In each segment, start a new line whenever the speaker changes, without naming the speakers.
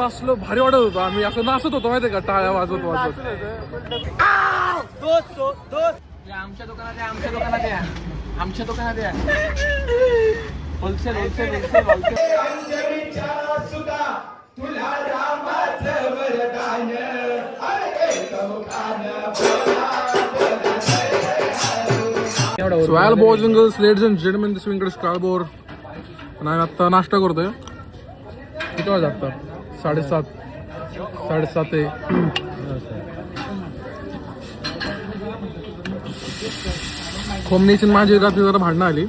नाचलो, भारी वाटत होतं. आम्ही असं नाचत होतो माहितीये का, टाळ्या वाजवत वाजवत.
आमच्या दुकानात या, आमच्या दुकानात या, आमच्या दुकानात या. Wholesale wholesale wholesale wholesale.
Well boys and girls, ladies and gentleman, this is Scarborough. आणि आम्ही आता नाश्ता करतोय. किती वाजता आता? 7:30 आहे. खोमणीची माझी रात्री जरा भांडणं आली.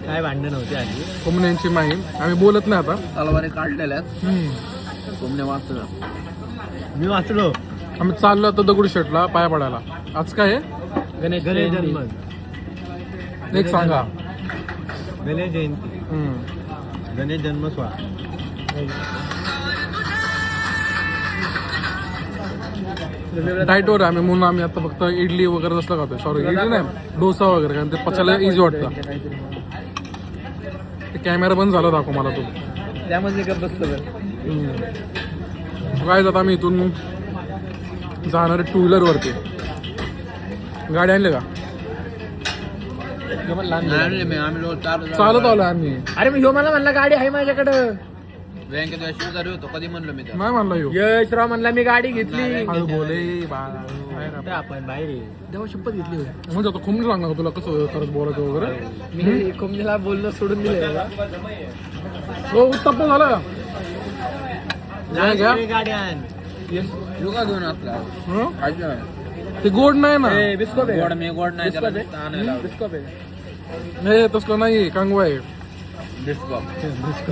काय भांडण होते आधी?
खोमण्यांची माही आम्ही बोलत नाही आता.
तलवारी काढलेल्या कोंबड्या वाचलं. मी वाचलो.
आम्ही चाललो आता दगडूशेठला पाया पडायला. आज काय आहे?
गणेश जन्म.
एक सांगा.
गणेश जयंती. गणेश जन्म सोहळा.
डाएटवर आम्ही म्हणून आम्ही आता फक्त इडली वगैरे तसलं खातोय. सॉरी, इडली नाही, डोसा वगैरे, कारण ते पचायला इझी वाटतं. ते कॅमेरा बंद झाला, दाखव मला तो.
त्यामध्ये गप बसलो.
काय जात आम्ही इथून जाणार टू व्हीलर वरती. गाडी आणली का? चालत आलो आम्ही.
अरे मी ह्यो मला म्हणला गाडी आहे माझ्याकडं.
बँकेत शेजारी होतो, कधी म्हणलो मी
नाही म्हणला येऊ.
यशराव म्हणला मी गाडी घेतली.
हळू बोले
आपण बाहेर तेव्हा शपथ घेतली होती.
म्हणजे आता खूप सांगा तुला कसं करत बोलायचं वगैरे.
मी कोमनीला बोलणं सोडून दिलं.
हो, उत्तप्प झालं.
गाडी आण.
योगा घेऊन असला
ते गोड नाही ना.
बिस्कोप
गोड मी गोड नाही त्याला आणायला.
बिस्कोप आहे.
हे तसलं नाही, कांगवा आहे.
बिस्कॉप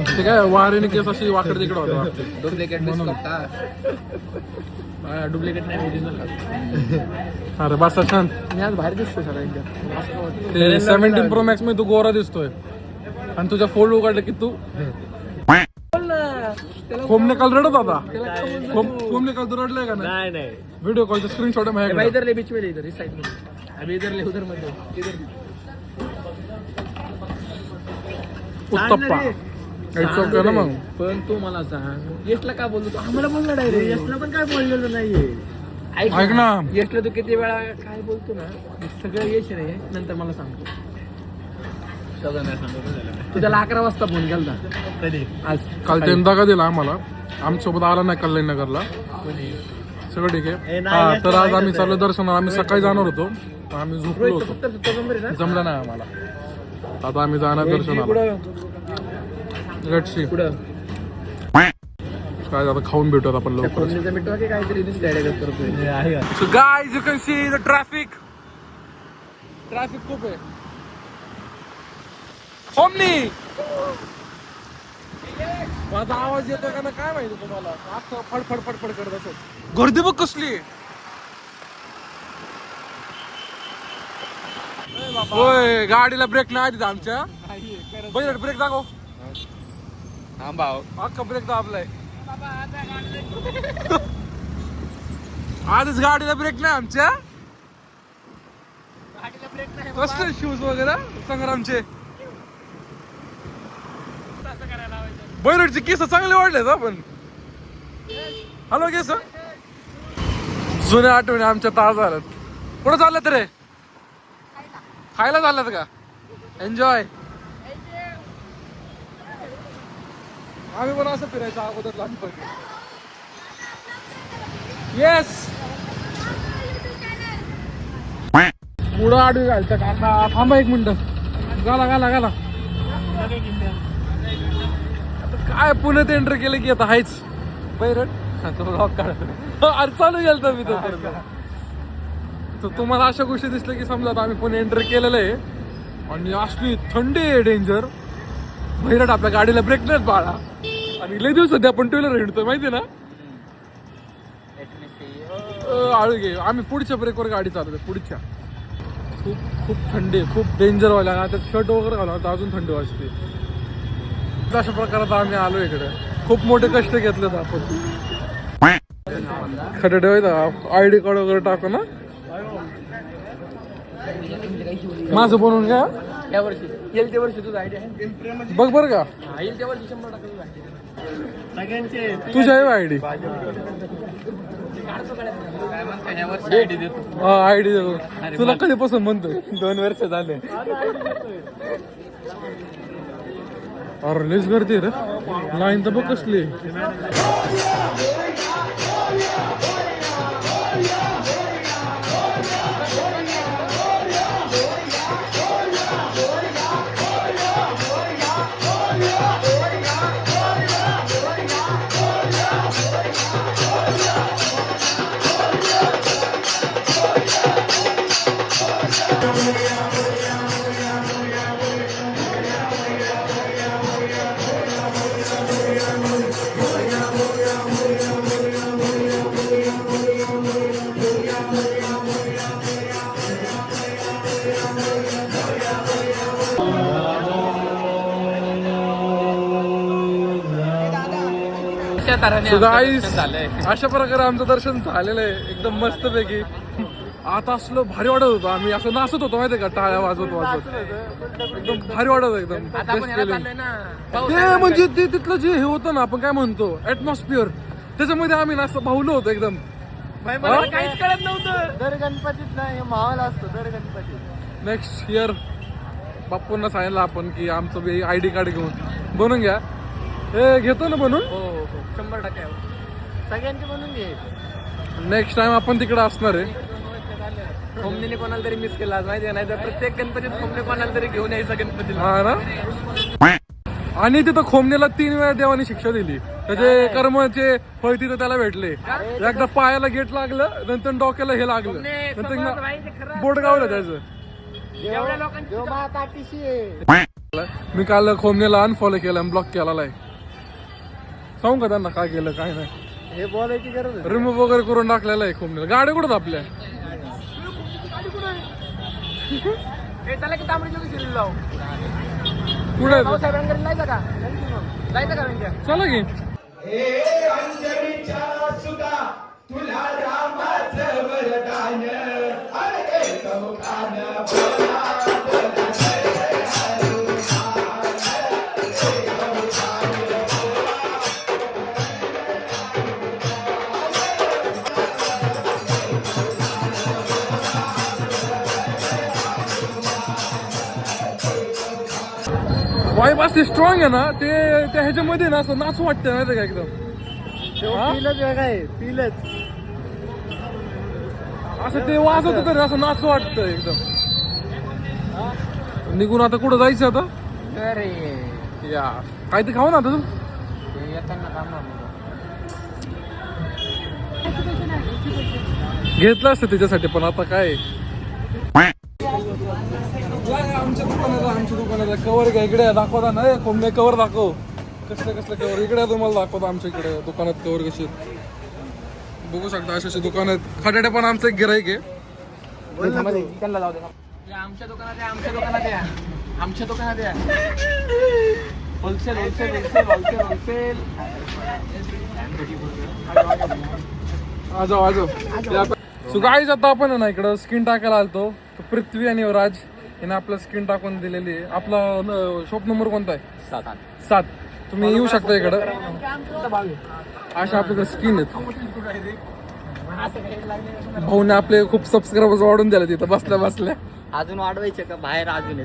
ते काय वारीने केस अशी वाकड तिकडे होता.
डुप्लिकेट बिस्कॉप का?
डुप्लिकेट नाही, ओरिजिनल.
अरे बसा शांत.
मी आज बाहेर दिसतो सर एकदम.
ते 17 Pro Max मध्ये तू गोरा दिसतोय आणि तुझ्या फोल्ड उघडले की तू कोमने काल रडत होता. कोमने काल तू रडलाय का?
नाही नाही.
व्हिडिओ कॉलचा स्क्रीनशॉट आहे माझ्याकडे.
इधर ले बीच में, इधर इस साइड में. अभी इधर ले, उधर मत जाओ. इधर
उत्तप्पा. इट्स ओके ना मग.
पण तू मला सांग, यशला का बोलतो? आम्हाला बोलला डायरेक्ट. यशला पण काय बोललेलं नाहीये.
ऐक ना.
यशला तू किती वेळा काय बोलतो ना, सगळं यश रे. नंतर मला सांगतो. तू त्याला 11 वाजता फोन केला कधी? आज
काल त्यांदा का दिला आम्हाला. आमच्यासोबत आला नाही कल्याण नगरला. सगळं ठीक आहे. हा, तर आज आम्ही चाललो दर्शनाला. आम्ही सकाळी जाणार होतो, आम्ही झोपलो होतो, जमलं नाही आम्हाला. आता आम्ही जाणार दर्शनाला. लेट्स सी
पुढं
काय आता खाऊन भेटूयात आपण लवकर.
काहीतरी करतोय.
So guys, you can see the traffic खूप आहे. होमनी माझा आवाज येतोय का ना काय माहिती तुम्हाला. आता फडफड फडफड करत असत. गर्दी बघ कसली. होय, गाडीला ब्रेक नाही दिला आमच्या. बरं ब्रेक दाखव. अख्खा ब्रेक दाबलाय. आधीच गाडीला ब्रेक नाही आमच्या. कसले शूज वगैरे संग्रामचे. बैरडचे केस चांगले वाढलेत आपण. हॅलो केस. जुन्या आठवणी आमच्या ताज झाल्यात. कुठं चालल्यात रे? खायला चालल्यात का? एन्जॉय. आम्ही पण असं फिरायचं अगोदर लहानपणी. येस. पुढं आडवी घालतं काका. थांबा 1 मिनिट. गाला गाला गाला. आता काय पुण्यात एंट्री केलं की आता हायच बैरट. अरे चालू गेलता मी तो. तुम्हाला अशा गोष्टी दिसल्या की समजा आम्ही पुणे एंट्री केलेलं आहे आणि असली थंडी आहे डेंजर. बैरट आपल्या गाडीला ब्रेक नाहीत बाळा. आणि लय दिवस सध्या आपण टू व्हीलर हिंडतोय माहिती ना. आळू घे. आम्ही पुढच्या ब्रेकवर गाडी चालवतो. पुढच्या खूप खूप थंडी आहे, खूप डेंजर व्हायला. आता शर्ट वगैरे घालून आता अजून थंडी वाजते. अशा प्रकारात आम्ही आलो इकडे. खूप मोठे कष्ट घेतलेत आपण. खरं ठेवायचं ID कार्ड वगैरे टाकू ना. माझं बनवून घ्या.
या वर्षी येईल त्या वर्षी तुझा आयडिया आहे.
बघ बरं का.
येईल त्या वर्षी 100% सगळ्यांचे
तुझ्या आहे आयडी
काय म्हणतो ह्या वर्षी आयडी देतो.
आयडी देतो तुला कधीपासून म्हणतोय 2 वर्ष झाले अरे लईच गर्दी रे लाईन तर बघ कसली So guys, अशा प्रकारे आमचं दर्शन झालेलं आहे एकदम मस्त पैकी. आता असलं भारी वाटत होतं आम्ही असं नाचत होतो माहितीये का टाळ्या वाजवत एकदम भारी वाटत होतं एकदम ते म्हणजे ते तिथलं जे हे होतं ना आपण काय म्हणतो ऍटमॉस्फिअर त्याच्यामध्ये आम्ही असं भावलो होतो एकदम
काहीच कळत नव्हतं. दर गणपतीत ना हे माहोल असतो दर गणपतीत.
नेक्स्ट इयर बाप्पूंना सांगितलं आपण की आमचं आयडी कार्ड घेऊन बनवून घ्या हे घेतो ना बनवून
हो 100% सगळ्यांचे बनवून घे.
नेक्स्ट टाइम आपण तिकडे असणार आहे.
खोमनीने कोणाला तरी मिस केला आज माहिती नाही तर प्रत्येक गणपतीत खोमने कोणाला तरी घेऊन यायचं गणपतीला.
हा ना आणि तिथं खोमनेला 3 वेळा देवाने शिक्षा दिली त्याचे कर्माचे फळ तिथं त्याला भेटले. एकदा पायाला गेट लागलं नंतर डोक्याला हे लागलं नंतर बोट गावलं त्याचं.
एवढ्या लोकांची
मी काल खोमनेला अनफॉलो केला ब्लॉक केलेला आहे. सांगू का त्यांना काय केलं काय नाही
हे बोलायची गरज
रिमूव्ह वगैरे करून टाकलेला आहे खोमनेला. गाड्या कुठं आपल्या
त्याला की तांबडी शिरली लाव
कुठे
भाऊसाहेबांकडे जायचं का जायचं का म्हणजे
चला की वाईब असते स्ट्रॉंग आहे ना ते त्या ह्याच्यामध्ये ना असं नाचू वाटतं माहिती का एकदम
फीलच वेगळा आहे फीलच
असं ते वाजत होतं असं नाचू वाटतं एकदम. निघून आता कुठं जायचं आता
अरे
या काय ते खाऊ ना आता
येताना थांबणार
घेतलं असतं त्याच्यासाठी पण आता काय आमच्या दुकानाला कवर घ्या इकडे दाखवता ना कोंबडे कवर दाखव कसले कवर इकडे तुम्हाला दाखवतो आमच्या इकडे दुकानात कवर कशी बघू शकता अशी दुकान आहेत. खटाटे पण आमचं एक गिराईक आहे.
त्यांना जाऊ दे आमच्या दुकानात या आमच्या दुकानात या आमच्या दुकानात या wholesale wholesale wholesale wholesale wholesale
आजो सो गाईज आता आपण आहे ना इकडं स्किन टाकायला आलतो. पृथ्वी आणि राज याने आपलं स्किन टाकून दिलेली आहे. आपला शॉप नंबर कोणता आहे 7. तुम्ही येऊ शकता इकडं अशा आपल्याकडे स्किन आहेत. भाऊने आपले खूप सबस्क्रायबर्स वाढून दिले तिथं बसल्या बसल्या.
अजून वाढवायचे का बाहेर अजून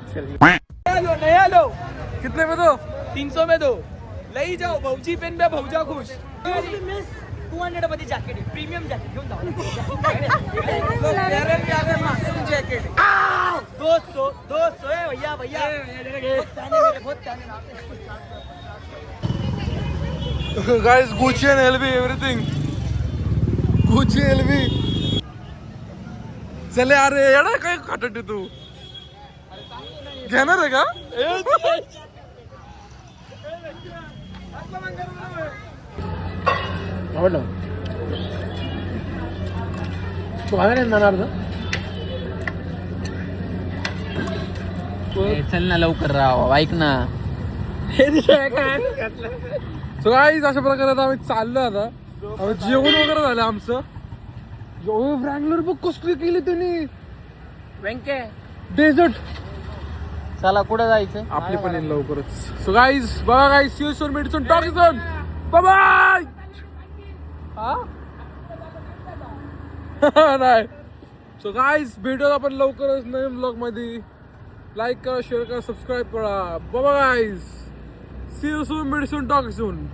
नहीं आलो
कितने में दो
300 में दो लई जाओ भाऊजी पेन पे भाऊजा खुश 200 मध्ये जॅकेट आहे प्रीमियम जॅकेट घेऊन जाऊ प्यारे प्यारे मासूम जॅकेट 200 है भैया भैया बहुत
guys Gucci and LB everything Gucci LB चले अरे येडा काय खाटटे तू घेणार आहे का
आवडलं तू आहे ना नाणार
चल ना लवकर राव ऐक ना.
सो गाईज अशा प्रकारे आता आम्ही चाललो आता जेवण वगैरे झालं आमचं. व्रँगलर बघ कसली केली त्यांनी
व्यंके
डेझर्ट
चला कुठं जायचं
आपली पण येईल लवकरच. सो गाईज बघा guys see you soon meet soon talk soon bye हा नाही. सो गाईज भेटूया आपण लवकरच नवीन ब्लॉग मध्ये. लाईक करा, शेअर करा, सबस्क्राईब करा. Bye guys, see you soon, meet soon, talk soon.